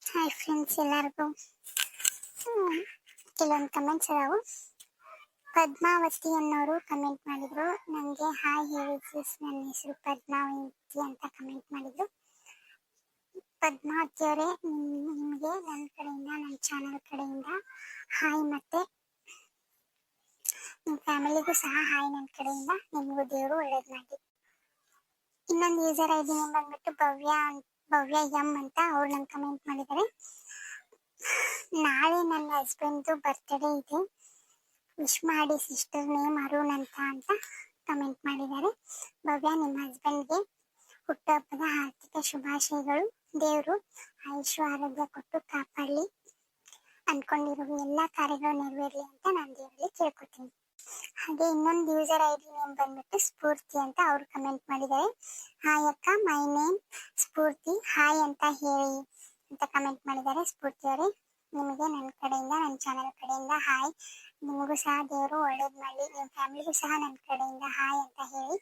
Hi friends, ಎಲ್ಲರಿಗೂ ಕೆಲವೊಂದು comments ಅದಾವು. ಪದ್ಮಾವತಿ ಅನ್ನೋರು ಕಮೆಂಟ್ ಮಾಡಿದ್ರು, ನನಗೆ ಹಾಯ್ ಹೇಳಿ ಪ್ಲೀಸ್, ನನ್ನ ಹೆಸರು ಪದ್ಮಾವತಿ ಅಂತ ಕಮೆಂಟ್ ಮಾಡಿದ್ರು. ಪದ್ಮಾವತಿ ಅವರೇ, ನಿಮಗೆ ನನ್ನ ಕಡೆಯಿಂದ, ನನ್ನ ಚಾನಲ್ ಕಡೆಯಿಂದ ಹಾಯ್, ಮತ್ತು ನಿಮ್ಮ ಫ್ಯಾಮಿಲಿಗೂ ಸಹ ಹಾಯ್ ನನ್ನ ಕಡೆಯಿಂದ. ನಿಮಗೂ ದೇವರು ಒಳ್ಳೇದು ಮಾಡಿ. ಇನ್ನೊಂದು ಯೂಸರ್ ಐ ಡಿ ನೇಮ್ ಬಂದ್ಬಿಟ್ಟು ಭವ್ಯ ಎಂ ಅಂತ ಅವ್ರು ನಂಗೆ ಕಮೆಂಟ್ ಮಾಡಿದ್ದಾರೆ. ನಾಳೆ ನನ್ನ ಹಸ್ಬೆಂಡ್ದು ಬರ್ತ್ಡೇ ಇದೆ, ವಿಶ್ ಮಾಡಿ ಸಿಸ್ಟರ್, ನೇಮ್ ಅರುಣ್ ಅಂತ ಕಮೆಂಟ್ ಮಾಡಿದ್ದಾರೆ. ಭವ್ಯ, ನಿಮ್ಮ ಹಸ್ಬೆಂಡ್ಗೆ ಹುಟ್ಟುಹಬ್ಬದ ಆರ್ಥಿಕ ಶುಭಾಶಯಗಳು. ದೇವರು ಆಯುಷ್ ಆರೋಗ್ಯ ಕೊಟ್ಟು ಕಾಪಾಡಲಿ, ಅಂದ್ಕೊಂಡಿರೋ ಎಲ್ಲ ಕಾರ್ಯಗಳು ನೆರವೇರಲಿ ಅಂತ ನಾನು ದೇವರಲ್ಲಿ ಕೇಳ್ಕೊತೀನಿ. ಹಾಗೆ ಇನ್ನೊಂದು ಯೂಸರ್ ಐ ಡಿ ನೇಮ್ ಬಂದ್ಬಿಟ್ಟು ಸ್ಫೂರ್ತಿ ಅಂತ ಅವ್ರು ಕಮೆಂಟ್ ಮಾಡಿದ್ದಾರೆ. ಹಾಯ್ ಅಕ್ಕ, ಮೈ ನೇಮ್ ಸ್ಫೂರ್ತಿ, ಹಾಯ್ ಅಂತ ಹೇಳಿ ಅಂತ ಕಮೆಂಟ್ ಮಾಡಿದ್ದಾರೆ. ಸ್ಫೂರ್ತಿ ಅವರೇ, ನಿಮಗೆ ನನ್ನ ಕಡೆಯಿಂದ, ನನ್ನ ಚಾನಲ್ ಕಡೆಯಿಂದ ಹಾಯ್. ನಿಮಗೂ ಸಹ ದೇವರು ಒಳ್ಳೇದು ಮಾಡಲಿ, ನಿಮ್ಮ ಫ್ಯಾಮಿಲಿಗೂ ಸಹ ನನ್ನ ಕಡೆಯಿಂದ ಹಾಯ್ ಅಂತ ಹೇಳಿ.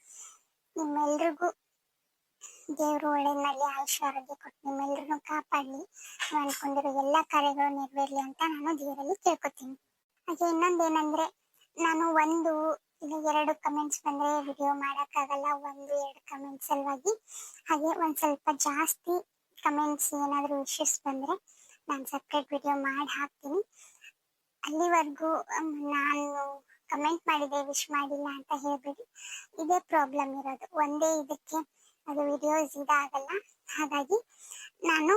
ನಿಮ್ಮೆಲ್ರಿಗೂ ದೇವರು ಒಳ್ಳೇದು ಮಾಡಲಿ, ಆಯುಷ್ ಆರೋಗ್ಯ ಕೊಟ್ಟು ನಿಮ್ಮೆಲ್ರಿಗೂ ಕಾಪಾಡಲಿ, ನೀವು ಅಂದ್ಕೊಂಡಿರೋ ಎಲ್ಲ ಕಾರ್ಯಗಳು ನೆರವೇರಲಿ ಅಂತ ನಾನು ದೇವರಲ್ಲಿ ಕೇಳ್ಕೊತೀನಿ. ಹಾಗೆ ಇನ್ನೊಂದೇನೆಂದರೆ, ನಾನು ಎರಡು ಕಮೆಂಟ್ಸ್ ಬಂದರೆ ವಿಡಿಯೋ ಮಾಡೋಕ್ಕಾಗಲ್ಲ, 1-2 ಕಮೆಂಟ್ಸ್ ಸಲುವಾಗಿ. ಹಾಗೆ ಒಂದು ಸ್ವಲ್ಪ ಜಾಸ್ತಿ ಕಮೆಂಟ್ಸ್ ಏನಾದರೂ ವಿಶಸ್ ಬಂದರೆ ನಾನು ಸಪ್ರೇಟ್ ವಿಡಿಯೋ ಮಾಡಿ ಹಾಕ್ತೀನಿ. ಅಲ್ಲಿವರೆಗೂ ನಾನು ಕಮೆಂಟ್ ಮಾಡಿದೆ, ವಿಶ್ ಮಾಡಿಲ್ಲ ಅಂತ ಹೇಳ್ಬೇಡಿ. ಇದೇ ಪ್ರಾಬ್ಲಮ್ ಇರೋದು, ಒಂದೇ ಇದಕ್ಕೆ ಅದು ವಿಡಿಯೋಸ್ ಇದಾಗಲ್ಲ. ಹಾಗಾಗಿ ನಾನು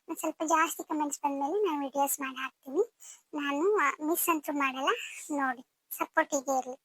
ಒಂದು ಸ್ವಲ್ಪ ಜಾಸ್ತಿ ಕಮೆಂಟ್ಸ್ ಬಂದಮೇಲೆ ನಾನು ವಿಡಿಯೋಸ್ ಮಾಡಿ ಹಾಕ್ತೀನಿ. ನಾನು ಮಿಸ್ ಅಂತೂ ಮಾಡಲ್ಲ, ನೋಡಿ, ಸಪೋರ್ಟ್ ಹೀಗೆ ಇರಲಿ.